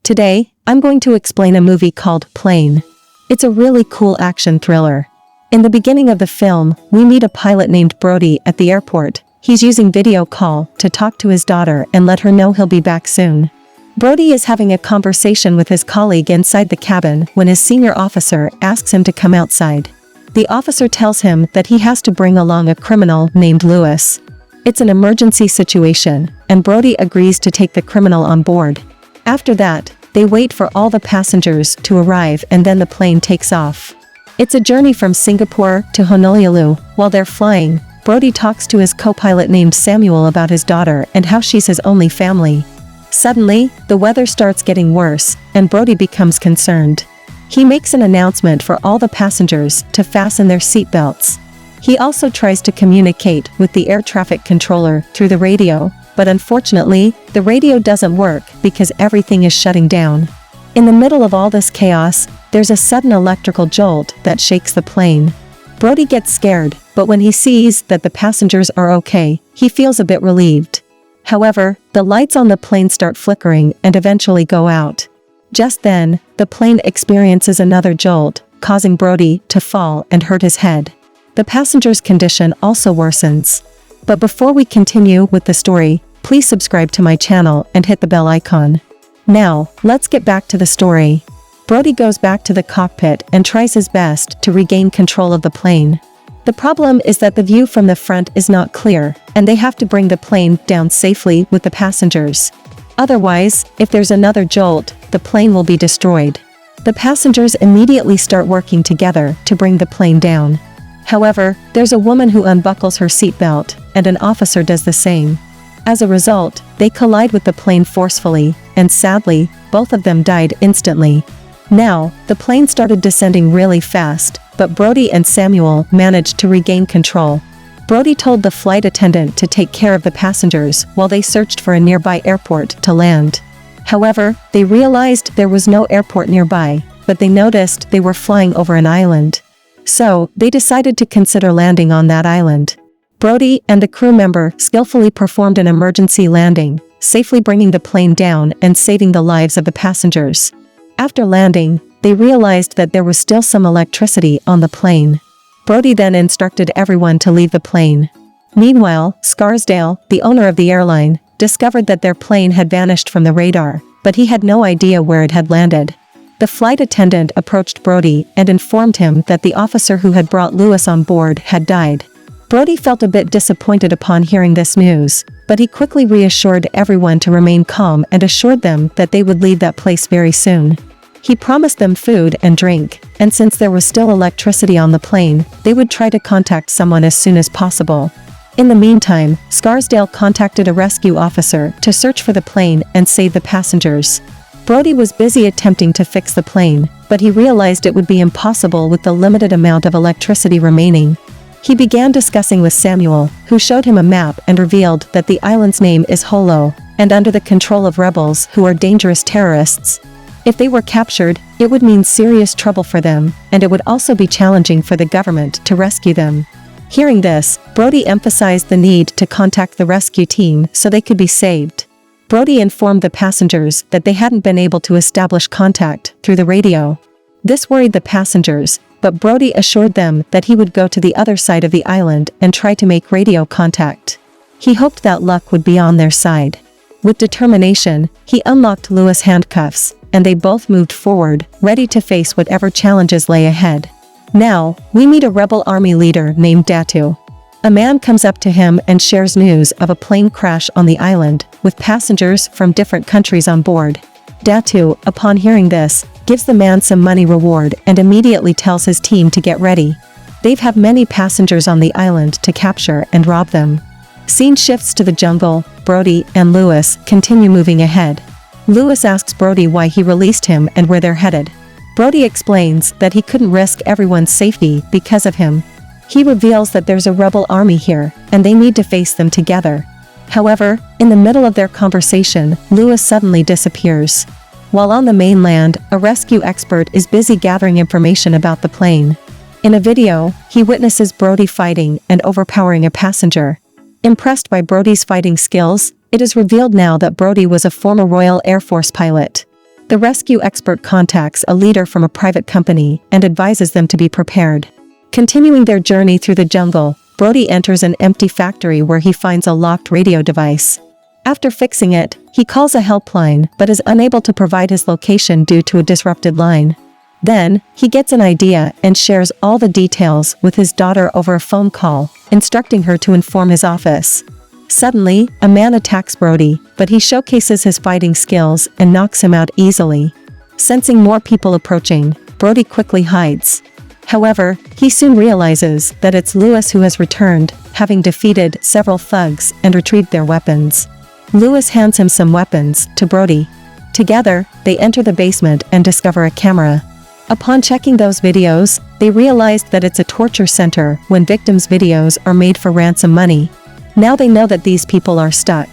Today, I'm going to explain a movie called Plane. It's a really cool action thriller. In the beginning of the film, we meet a pilot named Brody at the airport. He's using video call to talk to his daughter and let her know he'll be back soon. Brody is having a conversation with his colleague inside the cabin when his senior officer asks him to come outside. The officer tells him that he has to bring along a criminal named Lewis. It's an emergency situation, and Brody agrees to take the criminal on board. After that, they wait for all the passengers to arrive and then the plane takes off. It's a journey from Singapore to Honolulu. While they're flying, Brody talks to his co-pilot named Samuel about his daughter and how she's his only family. Suddenly, the weather starts getting worse, and Brody becomes concerned. He makes an announcement for all the passengers to fasten their seatbelts. He also tries to communicate with the air traffic controller through the radio, but unfortunately, the radio doesn't work because everything is shutting down. In the middle of all this chaos, there's a sudden electrical jolt that shakes the plane. Brody gets scared, but when he sees that the passengers are okay, he feels a bit relieved. However, the lights on the plane start flickering and eventually go out. Just then, the plane experiences another jolt, causing Brody to fall and hurt his head. The passenger's condition also worsens. But before we continue with the story, please subscribe to my channel and hit the bell icon. Now, let's get back to the story. Brody goes back to the cockpit and tries his best to regain control of the plane. The problem is that the view from the front is not clear, and they have to bring the plane down safely with the passengers. Otherwise, if there's another jolt, the plane will be destroyed. The passengers immediately start working together to bring the plane down. However, there's a woman who unbuckles her seatbelt, and an officer does the same. As a result, they collide with the plane forcefully, and sadly, both of them died instantly. Now, the plane started descending really fast, but Brody and Samuel managed to regain control. Brody told the flight attendant to take care of the passengers while they searched for a nearby airport to land. However, they realized there was no airport nearby, but they noticed they were flying over an island. So, they decided to consider landing on that island. Brody and the crew member skillfully performed an emergency landing, safely bringing the plane down and saving the lives of the passengers. After landing, they realized that there was still some electricity on the plane. Brody then instructed everyone to leave the plane. Meanwhile, Scarsdale, the owner of the airline, discovered that their plane had vanished from the radar, but he had no idea where it had landed. The flight attendant approached Brody and informed him that the officer who had brought Lewis on board had died. Brody felt a bit disappointed upon hearing this news, but he quickly reassured everyone to remain calm and assured them that they would leave that place very soon. He promised them food and drink, and since there was still electricity on the plane, they would try to contact someone as soon as possible. In the meantime, Scarsdale contacted a rescue officer to search for the plane and save the passengers. Brody was busy attempting to fix the plane, but he realized it would be impossible with the limited amount of electricity remaining. He began discussing with Samuel, who showed him a map and revealed that the island's name is Holo, and under the control of rebels who are dangerous terrorists. If they were captured, it would mean serious trouble for them, and it would also be challenging for the government to rescue them. Hearing this, Brody emphasized the need to contact the rescue team so they could be saved. Brody informed the passengers that they hadn't been able to establish contact through the radio. This worried the passengers, but Brody assured them that he would go to the other side of the island and try to make radio contact. He hoped that luck would be on their side. With determination, he unlocked Lewis' handcuffs, and they both moved forward, ready to face whatever challenges lay ahead. Now, we meet a rebel army leader named Datu. A man comes up to him and shares news of a plane crash on the island, with passengers from different countries on board. Datu, upon hearing this, gives the man some money reward and immediately tells his team to get ready. They have many passengers on the island to capture and rob them. Scene shifts to the jungle. Brody and Lewis continue moving ahead. Lewis asks Brody why he released him and where they're headed. Brody explains that he couldn't risk everyone's safety because of him. He reveals that there's a rebel army here, and they need to face them together. However, in the middle of their conversation, Lewis suddenly disappears. While on the mainland, a rescue expert is busy gathering information about the plane. In a video, he witnesses Brody fighting and overpowering a passenger. Impressed by Brody's fighting skills, it is revealed now that Brody was a former Royal Air Force pilot. The rescue expert contacts a leader from a private company and advises them to be prepared. Continuing their journey through the jungle, Brody enters an empty factory where he finds a locked radio device. After fixing it, he calls a helpline but is unable to provide his location due to a disrupted line. Then, he gets an idea and shares all the details with his daughter over a phone call, instructing her to inform his office. Suddenly, a man attacks Brody, but he showcases his fighting skills and knocks him out easily. Sensing more people approaching, Brody quickly hides. However, he soon realizes that it's Lewis who has returned, having defeated several thugs and retrieved their weapons. Lewis hands him some weapons to Brody. Together, they enter the basement and discover a camera. Upon checking those videos, they realize that it's a torture center when victims' videos are made for ransom money. Now they know that these people are stuck.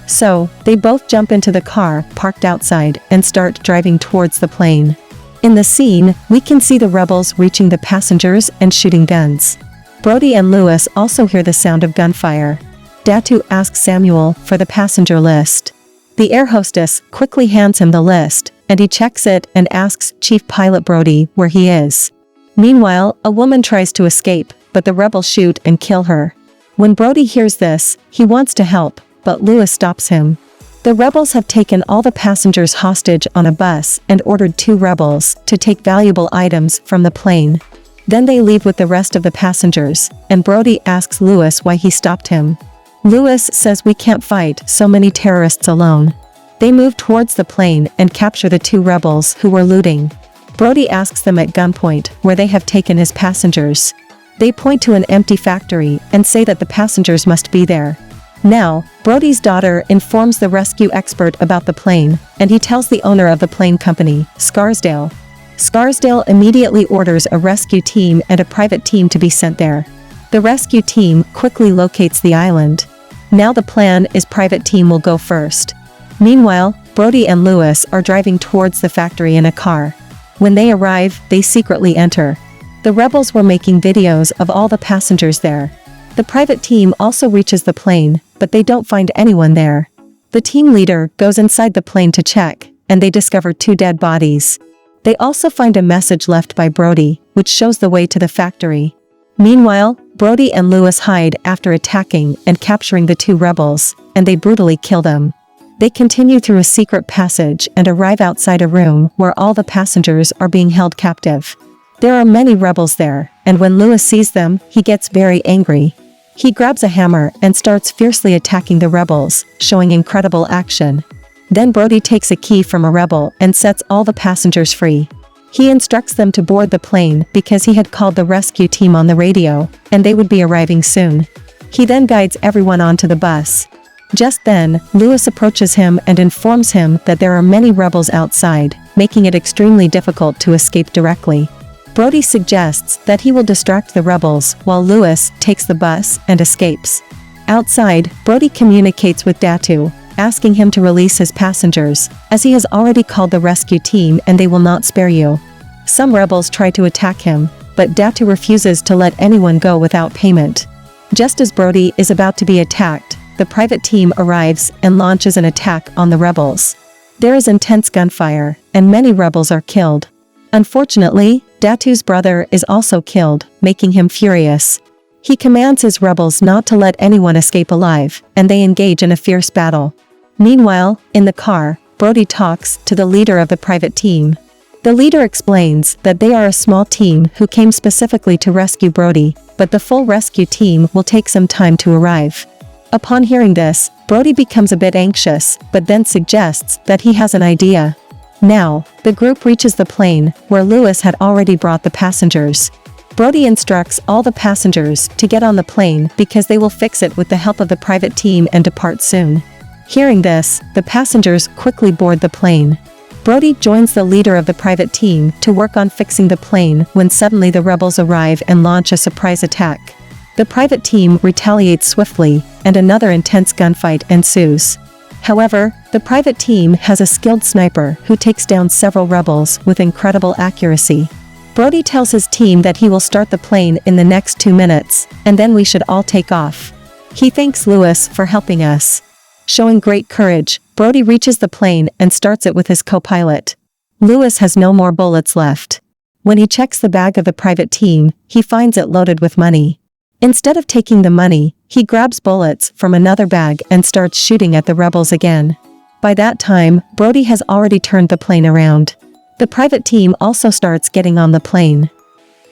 So, they both jump into the car parked outside and start driving towards the plane. In the scene, we can see the rebels reaching the passengers and shooting guns. Brody and Lewis also hear the sound of gunfire. Datu asks Samuel for the passenger list. The air hostess quickly hands him the list, and he checks it and asks Chief Pilot Brody where he is. Meanwhile, a woman tries to escape, but the rebels shoot and kill her. When Brody hears this, he wants to help, but Lewis stops him. The rebels have taken all the passengers hostage on a bus and ordered 2 rebels to take valuable items from the plane. Then they leave with the rest of the passengers, and Brody asks Lewis why he stopped him. Lewis says we can't fight so many terrorists alone. They move towards the plane and capture the 2 rebels who were looting. Brody asks them at gunpoint where they have taken his passengers. They point to an empty factory and say that the passengers must be there. Now, Brody's daughter informs the rescue expert about the plane, and he tells the owner of the plane company, Scarsdale. Scarsdale immediately orders a rescue team and a private team to be sent there. The rescue team quickly locates the island. Now the plan is private team will go first. Meanwhile, Brody and Lewis are driving towards the factory in a car. When they arrive, they secretly enter. The rebels were making videos of all the passengers there. The private team also reaches the plane, but they don't find anyone there. The team leader goes inside the plane to check, and they discover 2 dead bodies. They also find a message left by Brody, which shows the way to the factory. Meanwhile, Brody and Lewis hide after attacking and capturing the 2 rebels, and they brutally kill them. They continue through a secret passage and arrive outside a room where all the passengers are being held captive. There are many rebels there, and when Lewis sees them, he gets very angry. He grabs a hammer and starts fiercely attacking the rebels, showing incredible action. Then Brody takes a key from a rebel and sets all the passengers free. He instructs them to board the plane because he had called the rescue team on the radio, and they would be arriving soon. He then guides everyone onto the bus. Just then, Lewis approaches him and informs him that there are many rebels outside, making it extremely difficult to escape directly. Brody suggests that he will distract the rebels while Lewis takes the bus and escapes. Outside, Brody communicates with Datu, asking him to release his passengers, as he has already called the rescue team and they will not spare you. Some rebels try to attack him, but Datu refuses to let anyone go without payment. Just as Brody is about to be attacked, the private team arrives and launches an attack on the rebels. There is intense gunfire, and many rebels are killed. Unfortunately, Datu's brother is also killed, making him furious. He commands his rebels not to let anyone escape alive, and they engage in a fierce battle. Meanwhile, in the car, Brody talks to the leader of the private team. The leader explains that they are a small team who came specifically to rescue Brody, but the full rescue team will take some time to arrive. Upon hearing this, Brody becomes a bit anxious, but then suggests that he has an idea. Now, the group reaches the plane, where Lewis had already brought the passengers. Brody instructs all the passengers to get on the plane because they will fix it with the help of the private team and depart soon. Hearing this, the passengers quickly board the plane. Brody joins the leader of the private team to work on fixing the plane when suddenly the rebels arrive and launch a surprise attack. The private team retaliates swiftly, and another intense gunfight ensues. However, the private team has a skilled sniper who takes down several rebels with incredible accuracy. Brody tells his team that he will start the plane in the next 2 minutes, and then we should all take off. He thanks Lewis for helping us. Showing great courage, Brody reaches the plane and starts it with his co-pilot. Lewis has no more bullets left. When he checks the bag of the private team, he finds it loaded with money. Instead of taking the money, he grabs bullets from another bag and starts shooting at the rebels again. By that time, Brody has already turned the plane around. The private team also starts getting on the plane.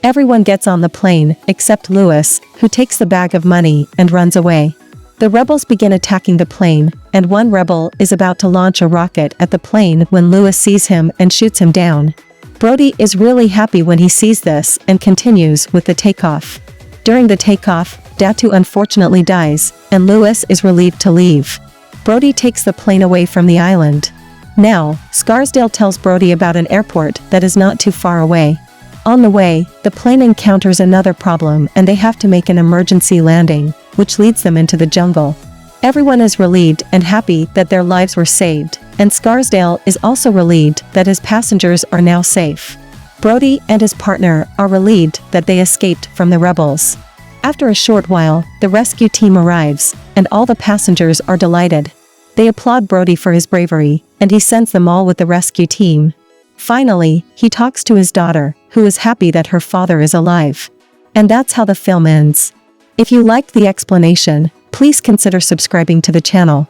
Everyone gets on the plane, except Lewis, who takes the bag of money and runs away. The rebels begin attacking the plane, and one rebel is about to launch a rocket at the plane when Lewis sees him and shoots him down. Brody is really happy when he sees this and continues with the takeoff. During the takeoff, Datu unfortunately dies, and Lewis is relieved to leave. Brody takes the plane away from the island. Now, Scarsdale tells Brody about an airport that is not too far away. On the way, the plane encounters another problem and they have to make an emergency landing, which leads them into the jungle. Everyone is relieved and happy that their lives were saved, and Scarsdale is also relieved that his passengers are now safe. Brody and his partner are relieved that they escaped from the rebels. After a short while, the rescue team arrives, and all the passengers are delighted. They applaud Brody for his bravery, and he sends them all with the rescue team. Finally, he talks to his daughter, who is happy that her father is alive. And that's how the film ends. If you liked the explanation, please consider subscribing to the channel.